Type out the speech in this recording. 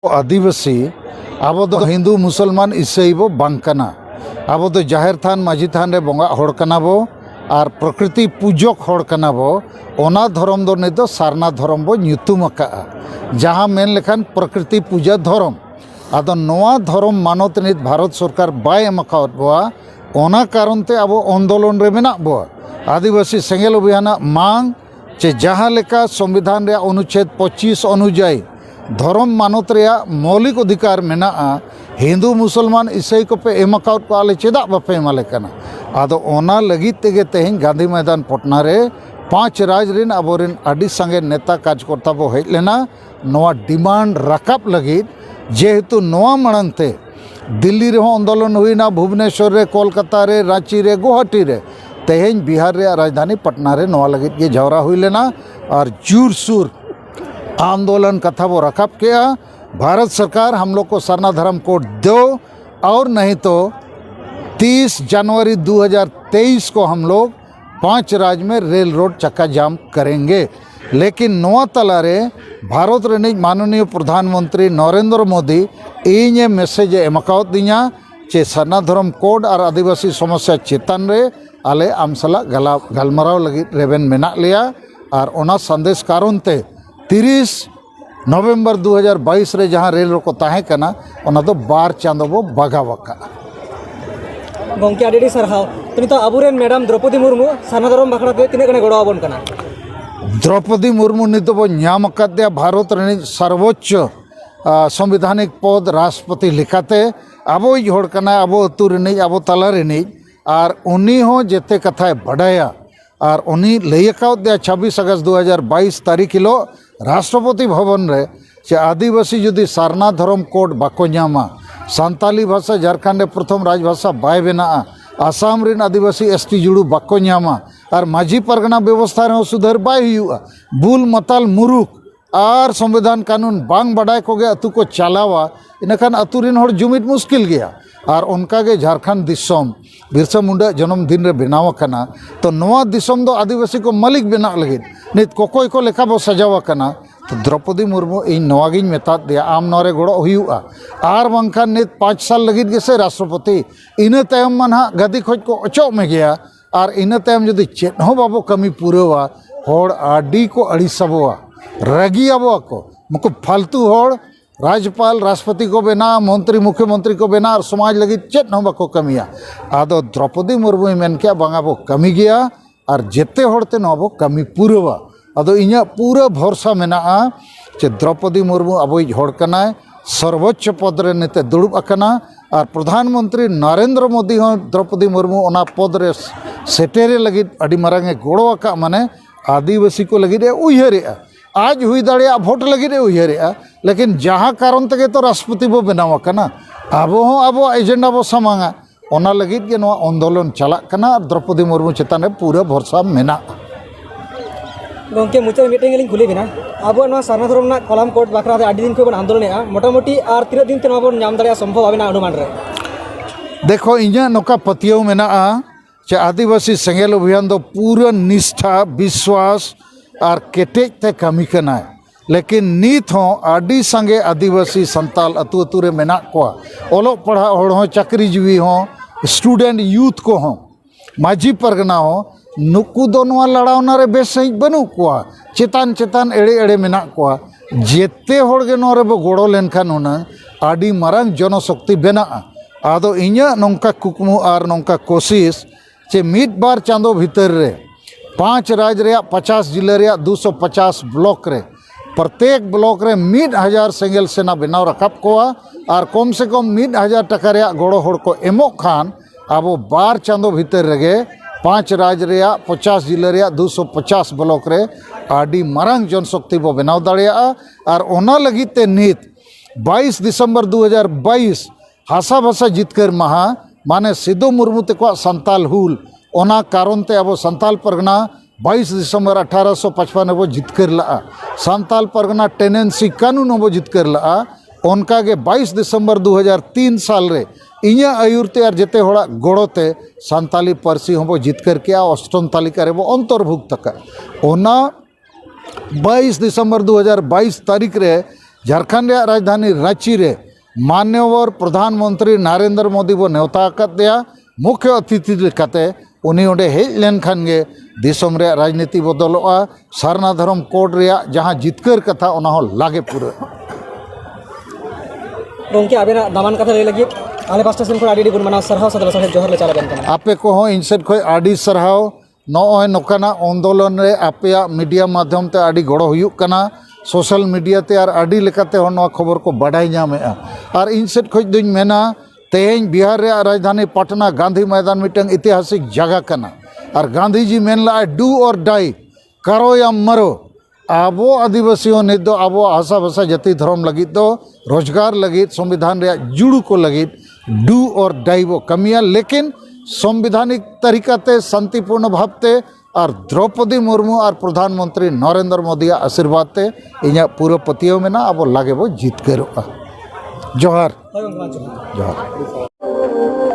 आदिवासी अब हिंदू मुसलमान ईसाई बो बांकना अब जाहिर थान माझी थान रे बंगा होड़ कना बो और प्रकृति पूजक होड़ कना बो ओना धर्म दो नित सारना धर्म बो ᱧᱩᱛᱩᱢ अकाआ जहाँ मेन लेखान प्रकृति पूजा धर्म आदो नोआ धर्म मानत नित भारत सरकार बाय एमकावत बोआ ओना कारण ते अब आंदोलन रे मेना बो आदिवासी सेंगेल अभियान मांग चे जहाँ लेका संविधान रे अनुच्छेद 25 अनुयायी धर्म मानत रे मौलिक अधिकार मेना हिंदू मुसलमान ईसाई को पे एमकावत को आले चेदा बापे एमाले कना आदो ओना लगित तेगे तेहिं गांधी मैदान पटना रे 5 राज रिन अबोरिन आदि संगे नेता कार्यकर्ता बो हेज लेना नोआ डिमांड राकाब लगित जेहेतु नोआ मणंगते दिल्ली रे आंदोलन हुईना भुवनेश्वर रे कोलकाता रे रांची रे गुवाहाटी रे तेहें बिहार रे राजधानी पटना रे नोआ लगित के झवरा हुई लेना और जोरसोर आंदोलन कथा वो रखा किया। भारत सरकार हम लोग को सरना धर्म कोड दो और नहीं तो 30 जनवरी 2023 को हम लोग 5 राज्य में रेल रोड चक्का जाम करेंगे। लेकिन नोआ तलारे भारत रे माननीय प्रधानमंत्री नरेंद्र मोदी इन मैसेज एमकावत दिया चे सरना धर्म कोड और आदिवासी समस्या चेतन रे आले आम सला गलमाराव लगी रेबेन मेना लिया और ओना संदेश कारण ते 30 नवंबर 2022 रे जहाँ रेल रोको ताहे कना ओना दो 12 चांदो बो बागावका गंके आडी सरहाव तनी तो अबुरेन मैडम द्रौपदी मुर्मू सरना धर्म बखरा ते तिने गने गड़ो आबन कना द्रौपदी मुर्मू नितो बो ᱧᱟᱢ कद्या भारत रे सर्वोच्च संवैधानिक पद राष्ट्रपति लिखाते अबो होड़ कना अबो अतु रे अबो तला रे और उन्हीं हो जेते कथा बड़ाया और उन्हीं लैकाव दिया 26 अगस्त 2022 तारीख हिलो राष्ट्रपति भवन रे चे आदिवासी जुदी सारना धर्म कोड बाको ᱧᱟᱢᱟ सान्ताली भाषा झारखंड प्रथम राजभाषा बाय बेना आसाम रिन आदिवासी एसटी जुड़ू बाको ᱧᱟᱢᱟ और माझी परगना व्यवस्था रे सुधार बाय हुआ बुल मताल मुरुक और संविधान कानून बांग बड़ाय को गे अतु को चलावा इनखान अतु रिन होड़ जुमिद मुश्किल गया और उनका के झारखंड दिसम बिरसा मुंडा जन्मदिन रे बनाव कना तो नवा दिसम दो आदिवासी को मालिक बना लगित नित कोकोय को लेखा बो सजावा कना तो द्रौपदी मुर्मू इन नवागिन मेता दिया आम नरे गड़ो हुआ और बांखान नित 5 साल लगित गेसे राष्ट्रपति इन तायम मन गदी खोज को अचो में गया और इन तायम जदि चेत हो बाबो कमी पूरेवा होड़ आडी को अड़ीसबोआ रगी आबो को मुको फालतू होड़ राज्यपाल राष्ट्रपति को बेना मंत्री मुख्यमंत्री को बेना और समाज लगी चेत न बाको कमिया आदो द्रौपदी मुर्मू मेन के बांगा बो कमी गया और जेते होड़ते न बो कमी पूरवा आदो इኛ पूरा भरोसा मेना चे द्रौपदी मुर्मू अबो होड़ कना सर्वोच्च पद रे नेते दुड़ुब अकना और प्रधानमंत्री नरेंद्र मोदी हो द्रौपदी मुर्मू ओना पद रे सेटेरे लगी अडी मारांगे गोड़ो अका माने आदिवासी को लगी रे उयहरे आज हुई दाड़िया भोट लगी रे उयहरे लेकिन जहाँ कारण तक तो राष्ट्रपति बो बनाव कना आबो हो आबो एजेंडा बो समांगा ओना लगी के नवा आंदोलन चला कना द्रौपदी मुर्मू चेतान रे पूरा भरोसा मेना गंके मुचा मीटिंग लिंग खुली बिना अब नवा सरना धर्म ना कलम कोड बखरा आडी दिन को बन आंदोलन मोटामोटी और 3 दिन ते नवा नाम दाड़िया संभव आबिना अनुमान रे देखो इኛ नोका पतियो मेना चे आदिवासी सेंगेल अभियान दो पूरा निष्ठा विश्वास और केटेज ते कमी कना लेकिन नीत हो आडी संगे आदिवासी संताल अतु अतु रे मेना को ओलो पढ़ा होड़ हो चाकरी जीवी हो स्टूडेंट यूथ को हो माझी परगना हो नुकु दो नवा लड़ावना रे बेस सही बनु को चेतान चेतान एड़े एड़े मेना को जेते होड़ गे नो रे बो गोड़ो लेनखान होना आडी मारांग जनशक्ति बेना आदो इኛ नोंका कुकमु और नोंका कोशिश चे मिड बार चांदो भीतर रे 5 राज्य रे 50 जिले रे 250 ब्लॉक रे प्रत्येक ब्लॉक रे 1000 सेंगेल सेना बनाव रखब को और कम से कम 1000 टका रे गोड़ो होड़ को एमो खान अब 12 चांदो भीतर रेगे 5 राज्य रे 50 जिले रे 250 ब्लॉक रे आडी मारांग जनशक्ति बो बनाव दाड़िया और ओना लगी ते नित 22 दिसंबर 2022 हासा भाषा जितकर महा माने सिद्धू मुर्मू तक संताल हुल ओना कारण ते अब संताल परगना 22 दिसंबर 1855 वो जितकर ला संताल परगना टेनेंसी कानून वो जितकर ला उनका के 22 दिसंबर 2003 साल रे इኛ आयुरते और जेते होड़ा गोड़ोते संताली पारसी हम जितकर के अष्टम तालिका रे वो अंतर्भुक्त का ओना 22 दिसंबर 2022 तारीख रे झारखंड रे राजधानी रांची रे मान्यवर प्रधानमंत्री नरेंद्र मोदी बो नेवता आकादेया मुख्य अतिथि लेकाते उनी ओंडे हेज लेनखान गे दिसोम रे राजनीति बदलोआ सारना धर्म कोड रे जहां जितकर कथा ओना हो लागे पूरा गंके आबेना दामान कथा लई लगी आले पास्टा सेन को आडी गुण मना सरहाव सदल सहे जोहर ले चाला बेन कना आपे को हो इनसेट खोय आडी सरहाव नॉय नोकाना आंदोलन रे आपया मीडिया माध्यम ते आडी गड़ो हुयुक कना सोशल मीडिया ते आर आडी लेकाते हो नवा खबर को बाडाई ᱧᱟᱢᱮᱜᱼᱟ आर इनसेट खोज दुñ मेना तेहेñ बिहार रे राजधानी पटना गांधी मैदान मिटंग ऐतिहासिक जगह कना और Gandhi ji main La do और डाई करो या मरो आबो आदिवासियों नित दो आबो आशा भाषा जाति धर्म लगित दो रोजगार लगित संविधान रे जुड़ू को लगित डू और डाई वो कमिया लेकिन संविधानिक तरीकाते शांतिपूर्ण भावते और द्रौपदी मुर्मू और प्रधानमंत्री नरेंद्र मोदी आशीर्वाद ते इኛ पूरा पतियों में ना अब लागे वो जीत करो जोहार होय गंके जोहार